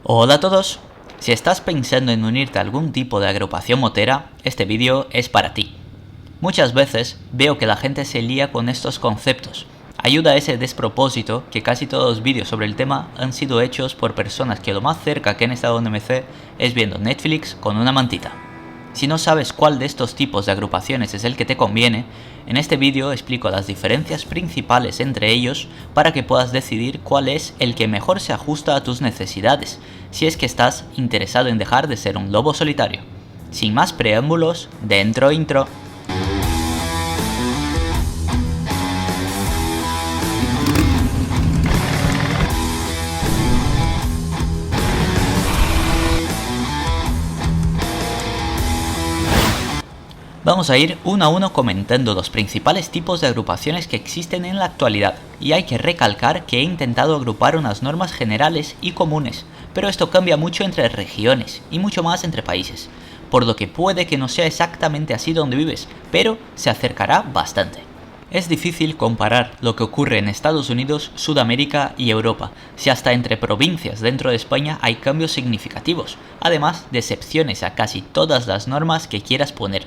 Hola a todos. Si estás pensando en unirte a algún tipo de agrupación motera, este vídeo es para ti. Muchas veces veo que la gente se lía con estos conceptos. Ayuda a ese despropósito que casi todos los vídeos sobre el tema han sido hechos por personas que lo más cerca que han estado en MC es viendo Netflix con una mantita. Si no sabes cuál de estos tipos de agrupaciones es el que te conviene, en este vídeo explico las diferencias principales entre ellos para que puedas decidir cuál es el que mejor se ajusta a tus necesidades, si es que estás interesado en dejar de ser un lobo solitario. Sin más preámbulos, dentro intro. Vamos a ir uno a uno comentando los principales tipos de agrupaciones que existen en la actualidad, y hay que recalcar que he intentado agrupar unas normas generales y comunes, pero esto cambia mucho entre regiones y mucho más entre países, por lo que puede que no sea exactamente así donde vives, pero se acercará bastante. Es difícil comparar lo que ocurre en Estados Unidos, Sudamérica y Europa, si hasta entre provincias dentro de España hay cambios significativos, además de excepciones a casi todas las normas que quieras poner.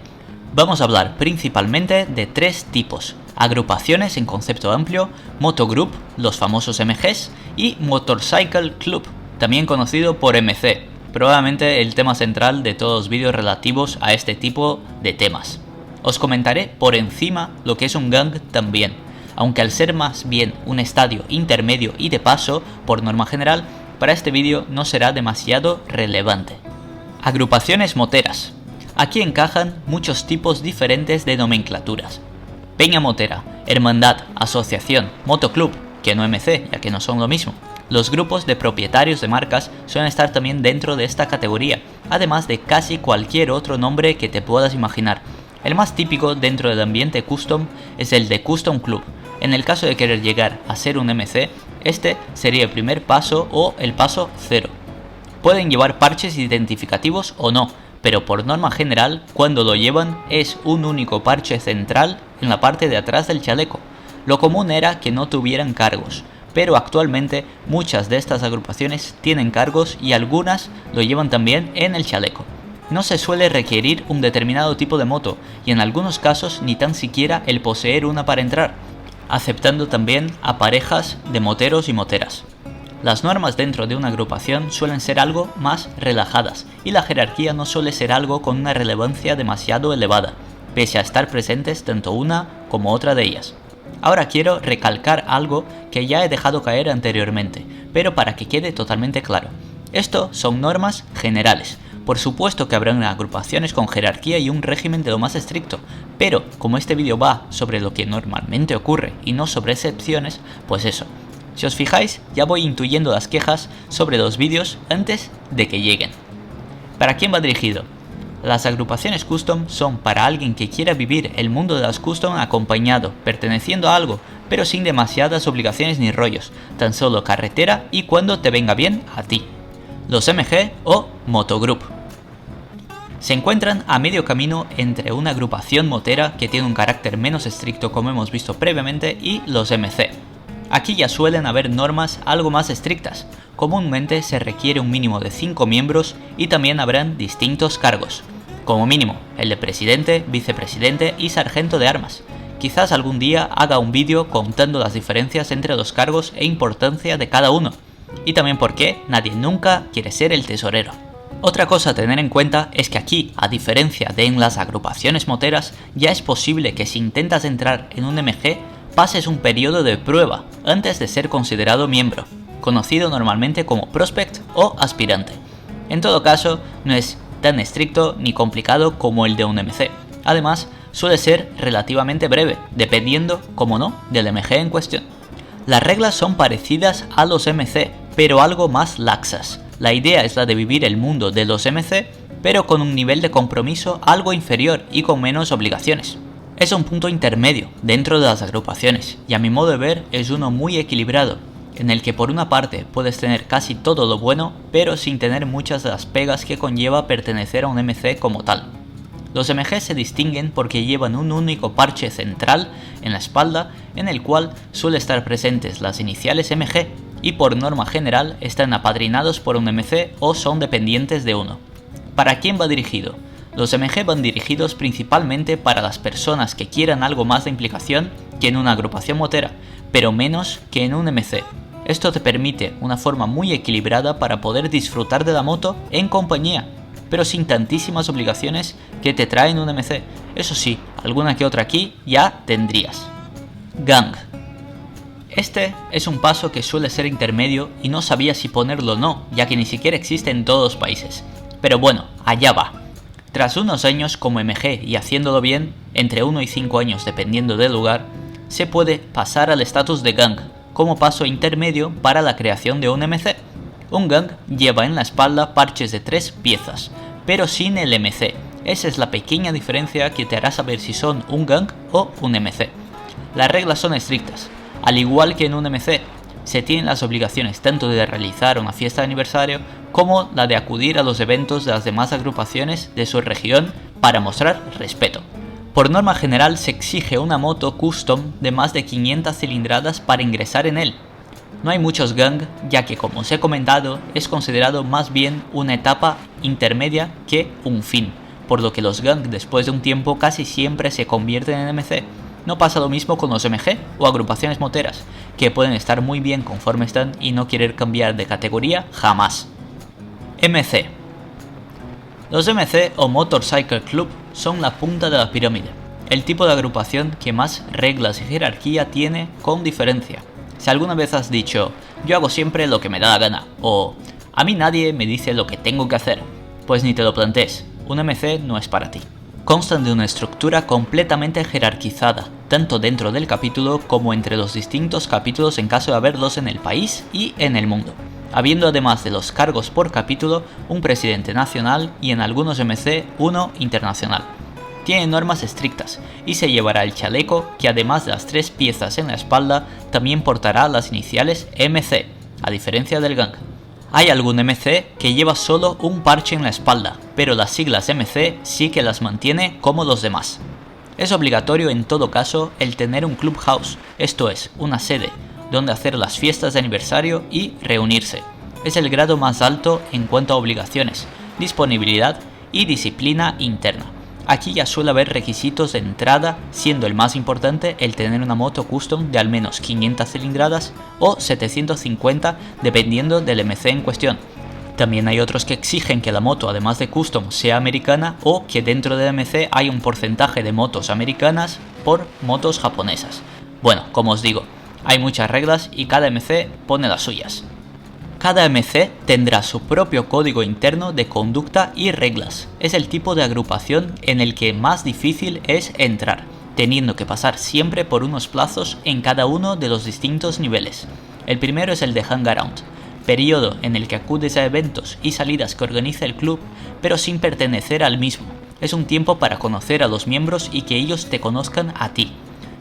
Vamos a hablar principalmente de tres tipos: agrupaciones en concepto amplio, motogroup, los famosos MGs, y motorcycle club, también conocido por MC, probablemente el tema central de todos los vídeos relativos a este tipo de temas. Os comentaré por encima lo que es un gang también, aunque al ser más bien un estadio intermedio y de paso, por norma general, para este vídeo no será demasiado relevante. Agrupaciones moteras. Aquí encajan muchos tipos diferentes de nomenclaturas: peña motera, hermandad, asociación, motoclub, que no MC, ya que no son lo mismo. Los grupos de propietarios de marcas suelen estar también dentro de esta categoría, además de casi cualquier otro nombre que te puedas imaginar. El más típico dentro del ambiente custom es el de custom club. En el caso de querer llegar a ser un MC, este sería el primer paso o el paso cero. Pueden llevar parches identificativos o no, pero por norma general, cuando lo llevan es un único parche central en la parte de atrás del chaleco. Lo común era que no tuvieran cargos, pero actualmente muchas de estas agrupaciones tienen cargos y algunas lo llevan también en el chaleco. No se suele requerir un determinado tipo de moto, y en algunos casos ni tan siquiera el poseer una para entrar, aceptando también a parejas de moteros y moteras. Las normas dentro de una agrupación suelen ser algo más relajadas, y la jerarquía no suele ser algo con una relevancia demasiado elevada, pese a estar presentes tanto una como otra de ellas. Ahora quiero recalcar algo que ya he dejado caer anteriormente, pero para que quede totalmente claro. Esto son normas generales. Por supuesto que habrán agrupaciones con jerarquía y un régimen de lo más estricto, pero como este vídeo va sobre lo que normalmente ocurre y no sobre excepciones, pues eso. Si os fijáis, ya voy intuyendo las quejas sobre los vídeos antes de que lleguen. ¿Para quién va dirigido? Las agrupaciones custom son para alguien que quiera vivir el mundo de las custom acompañado, perteneciendo a algo, pero sin demasiadas obligaciones ni rollos, tan solo carretera y cuando te venga bien a ti. Los MG o motogroup se encuentran a medio camino entre una agrupación motera que tiene un carácter menos estricto, como hemos visto previamente, y los MC. Aquí ya suelen haber normas algo más estrictas. Comúnmente se requiere un mínimo de 5 miembros y también habrán distintos cargos. Como mínimo, el de presidente, vicepresidente y sargento de armas. Quizás algún día haga un vídeo contando las diferencias entre los cargos e importancia de cada uno. Y también por qué nadie nunca quiere ser el tesorero. Otra cosa a tener en cuenta es que aquí, a diferencia de en las agrupaciones moteras, ya es posible que si intentas entrar en un MG, pases un periodo de prueba antes de ser considerado miembro, conocido normalmente como prospect o aspirante. En todo caso, no es tan estricto ni complicado como el de un MC. Además, suele ser relativamente breve, dependiendo, como no, del MG en cuestión. Las reglas son parecidas a los MC, pero algo más laxas. La idea es la de vivir el mundo de los MC, pero con un nivel de compromiso algo inferior y con menos obligaciones. Es un punto intermedio dentro de las agrupaciones, y a mi modo de ver es uno muy equilibrado, en el que por una parte puedes tener casi todo lo bueno, pero sin tener muchas de las pegas que conlleva pertenecer a un MC como tal. Los MG se distinguen porque llevan un único parche central en la espalda, en el cual suele estar presentes las iniciales MG, y por norma general están apadrinados por un MC o son dependientes de uno. ¿Para quién va dirigido? Los MG van dirigidos principalmente para las personas que quieran algo más de implicación que en una agrupación motera, pero menos que en un MC. Esto te permite una forma muy equilibrada para poder disfrutar de la moto en compañía, pero sin tantísimas obligaciones que te traen un MC. Eso sí, alguna que otra aquí ya tendrías. Gang. Este es un paso que suele ser intermedio y no sabía si ponerlo o no, ya que ni siquiera existe en todos los países. Pero bueno, allá va. Tras unos años como MG y haciéndolo bien, entre 1 y 5 años dependiendo del lugar, se puede pasar al estatus de gang, como paso intermedio para la creación de un MC. Un gang lleva en la espalda parches de 3 piezas, pero sin el MC. Esa es la pequeña diferencia que te hará saber si son un gang o un MC. Las reglas son estrictas. Al igual que en un MC, se tienen las obligaciones tanto de realizar una fiesta de aniversario como la de acudir a los eventos de las demás agrupaciones de su región para mostrar respeto. Por norma general se exige una moto custom de más de 500 cilindradas para ingresar en él. No hay muchos gang, ya que como os he comentado es considerado más bien una etapa intermedia que un fin, por lo que los gang después de un tiempo casi siempre se convierten en MC. No pasa lo mismo con los MG o agrupaciones moteras, que pueden estar muy bien conforme están y no querer cambiar de categoría jamás. MC. Los MC o Motorcycle Club son la punta de la pirámide, el tipo de agrupación que más reglas y jerarquía tiene con diferencia. Si alguna vez has dicho, yo hago siempre lo que me da la gana, o a mí nadie me dice lo que tengo que hacer, pues ni te lo plantees, un MC no es para ti. Constan de una estructura completamente jerarquizada, tanto dentro del capítulo como entre los distintos capítulos en caso de haberlos en el país y en el mundo, habiendo además de los cargos por capítulo un presidente nacional y en algunos MC uno internacional. Tiene normas estrictas y se llevará el chaleco que además de las 3 piezas en la espalda también portará las iniciales MC, a diferencia del gang. Hay algún MC que lleva solo un parche en la espalda, pero las siglas MC sí que las mantiene como los demás. Es obligatorio en todo caso el tener un clubhouse, esto es, una sede, donde hacer las fiestas de aniversario y reunirse. Es el grado más alto en cuanto a obligaciones, disponibilidad y disciplina interna. Aquí ya suele haber requisitos de entrada, siendo el más importante el tener una moto custom de al menos 500 cilindradas o 750 dependiendo del MC en cuestión. También hay otros que exigen que la moto además de custom sea americana o que dentro del MC hay un porcentaje de motos americanas por motos japonesas. Bueno, como os digo, hay muchas reglas y cada MC pone las suyas. Cada MC tendrá su propio código interno de conducta y reglas. Es el tipo de agrupación en el que más difícil es entrar, teniendo que pasar siempre por unos plazos en cada uno de los distintos niveles. El primero es el de Hangaround, periodo en el que acudes a eventos y salidas que organiza el club, pero sin pertenecer al mismo. Es un tiempo para conocer a los miembros y que ellos te conozcan a ti.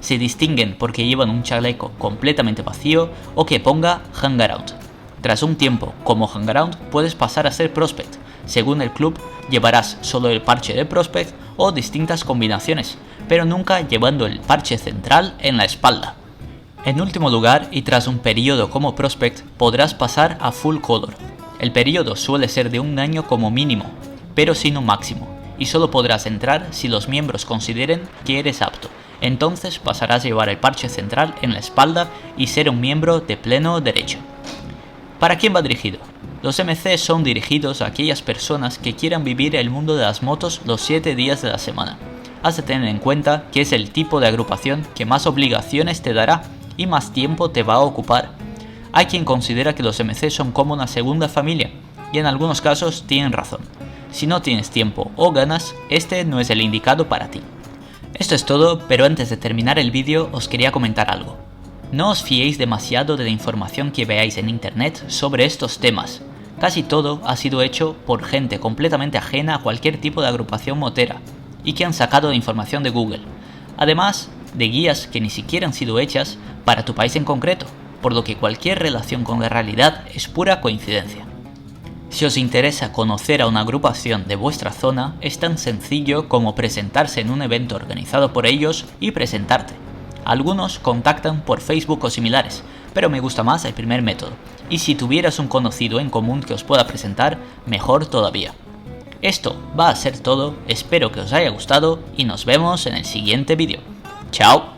Se distinguen porque llevan un chaleco completamente vacío o que ponga Hangaround. Tras un tiempo como Hangaround puedes pasar a ser Prospect. Según el club llevarás solo el parche de Prospect o distintas combinaciones, pero nunca llevando el parche central en la espalda. En último lugar, y tras un periodo como Prospect, podrás pasar a Full Color. El periodo suele ser de un año como mínimo, pero sin un máximo, y solo podrás entrar si los miembros consideren que eres apto. Entonces pasarás a llevar el parche central en la espalda y ser un miembro de pleno derecho. ¿Para quién va dirigido? Los MC son dirigidos a aquellas personas que quieran vivir el mundo de las motos los 7 días de la semana. Has de tener en cuenta que es el tipo de agrupación que más obligaciones te dará y más tiempo te va a ocupar. Hay quien considera que los MC son como una segunda familia, y en algunos casos tienen razón. Si no tienes tiempo o ganas, este no es el indicado para ti. Esto es todo, pero antes de terminar el vídeo os quería comentar algo. No os fiéis demasiado de la información que veáis en internet sobre estos temas. Casi todo ha sido hecho por gente completamente ajena a cualquier tipo de agrupación motera, y que han sacado la información de Google. Además de guías que ni siquiera han sido hechas para tu país en concreto, por lo que cualquier relación con la realidad es pura coincidencia. Si os interesa conocer a una agrupación de vuestra zona, es tan sencillo como presentarse en un evento organizado por ellos y presentarte. Algunos contactan por Facebook o similares, pero me gusta más el primer método. Y si tuvieras un conocido en común que os pueda presentar, mejor todavía. Esto va a ser todo, espero que os haya gustado y nos vemos en el siguiente vídeo. ¡Chao!